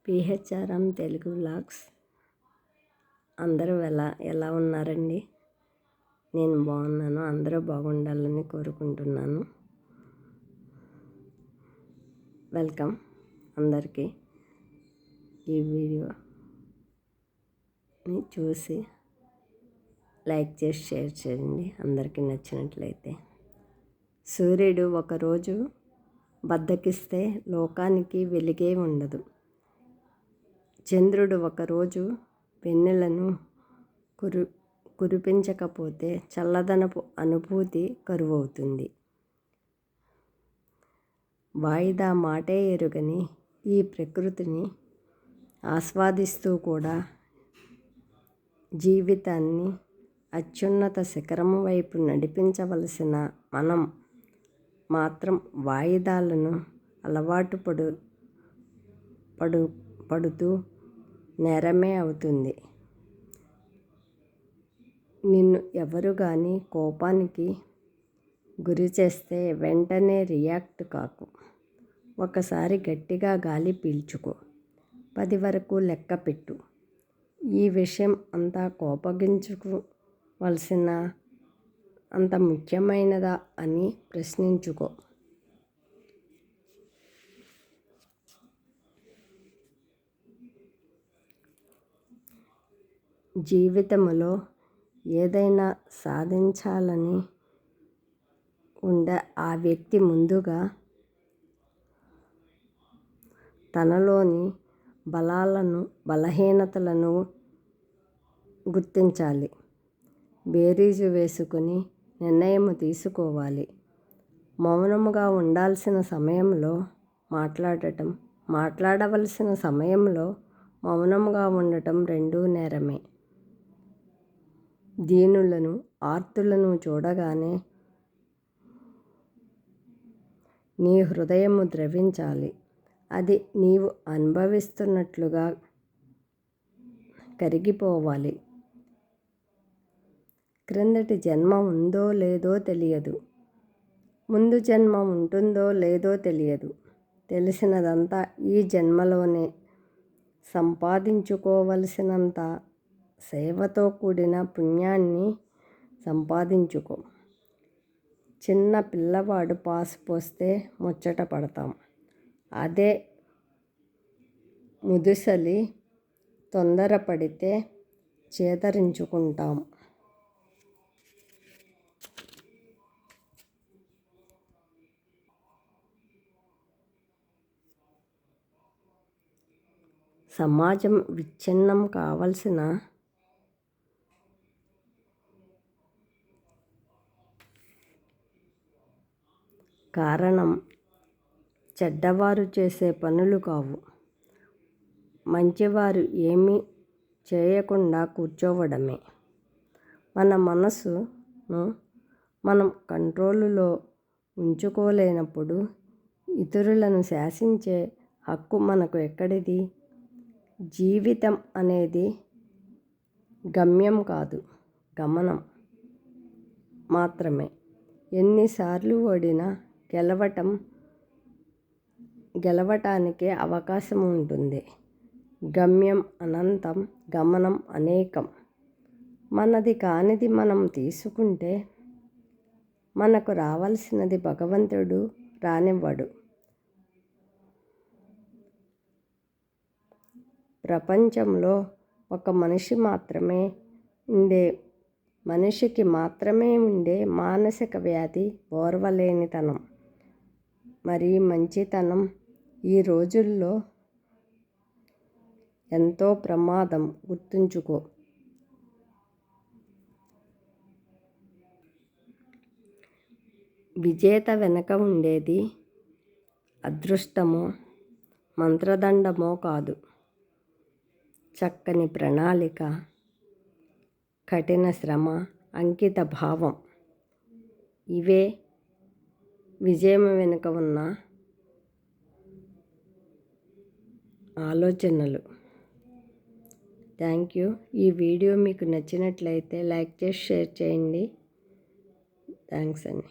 పిహెచ్ఆర్ఎం Telugu vlogs. అందరూ ఎలా ఉన్నారండి? నేను బాగున్నాను. అందరూ బాగుండాలని కోరుకుంటున్నాను. వెల్కమ్ అందరికీ. ఈ వీడియోని చూసి లైక్ చేసి షేర్ చేయండి అందరికీ నచ్చినట్లయితే. సూర్యుడు ఒకరోజు బద్దకిస్తే లోకానికి వెలుగే ఉండదు. చంద్రుడు ఒకరోజు వెన్నెలను కురిపించకపోతే చల్లదనపు అనుభూతి కరువవుతుంది. వాయిదా మాటే ఎరుగని ఈ ప్రకృతిని ఆస్వాదిస్తూ కూడా జీవితాన్ని అత్యున్నత శిఖరం వైపు నడిపించవలసిన మనం మాత్రం వాయిదాలను అలవాటు పడుతూ నేరమే అవుతుంది. నిన్ను ఎవరు కానీ కోపానికి గురి చేస్తే వెంటనే రియాక్ట్ కాకు. ఒకసారి గట్టిగా గాలి పీల్చుకో. 10 వరకు లెక్క పెట్టు. ఈ విషయం అంతా కోపగించుకోవలసిన అంత ముఖ్యమైనదా అని ప్రశ్నించుకో. జీవితంలో ఏదైనా సాధించాలని ఉండే ఆ వ్యక్తి ముందుగా తనలోని బలహీనతలను గుర్తించాలి. బేరీజు వేసుకుని నిర్ణయం తీసుకోవాలి. మౌనముగా ఉండాల్సిన సమయంలో మాట్లాడవలసిన సమయంలో మౌనంగా ఉండటం రెండూ నేరమే. దీనులను ఆర్తులను చూడగానే నీ హృదయము ద్రవించాలి. అది నీవు అనుభవిస్తున్నట్లుగా కరిగిపోవాలి. క్రిందటి జన్మ ఉందో లేదో తెలియదు. ముందు జన్మ ఉంటుందో లేదో తెలియదు. తెలిసినదంతా ఈ జన్మలోనే. సంపాదించుకోవలసినంత సేవతో కూడిన పుణ్యాన్ని సంపాదించుకో. చిన్న పిల్లవాడు పాసు పోస్తే ముచ్చట పడతాం. అదే ముదుసలి తొందరపడితే చేదరించుకుంటాం. సమాజం విచ్ఛిన్నం కావలసిన కారణం చెడ్డవారు చేసే పనులు కావు. మంచివారు ఏమీ చేయకుండా కూర్చోవడమే. మన మనసును మనం కంట్రోలులో ఉంచుకోలేనప్పుడు ఇతరులను శాసించే హక్కు మనకు ఎక్కడిది? జీవితం అనేది గమ్యం కాదు, గమనం మాత్రమే. ఎన్నిసార్లు ఓడినా గెలవటానికే అవకాశం ఉంటుంది. గమ్యం అనంతం, గమనం అనేకం. మనది కానిది మనం తీసుకుంటే మనకు రావలసినది భగవంతుడు రానివ్వడు. ప్రపంచంలో ఒక మనిషికి మాత్రమే ఉండే మానసిక వ్యాధి ఓర్వలేనితనం. మరి మంచితనం ఈ రోజుల్లో ఎంతో ప్రమాదం, గుర్తుంచుకో. విజేత వెనక ఉండేది అదృష్టమో మంత్రదండమో కాదు, చక్కని ప్రణాళిక, కఠిన శ్రమ, అంకిత భావం. ఇవే విజయం వెనుక ఉన్న ఆలోచనలు. Thank you. ఈ వీడియో మీకు నచ్చినట్లయితే లైక్ చేసి షేర్ చేయండి. థ్యాంక్స్ అండి.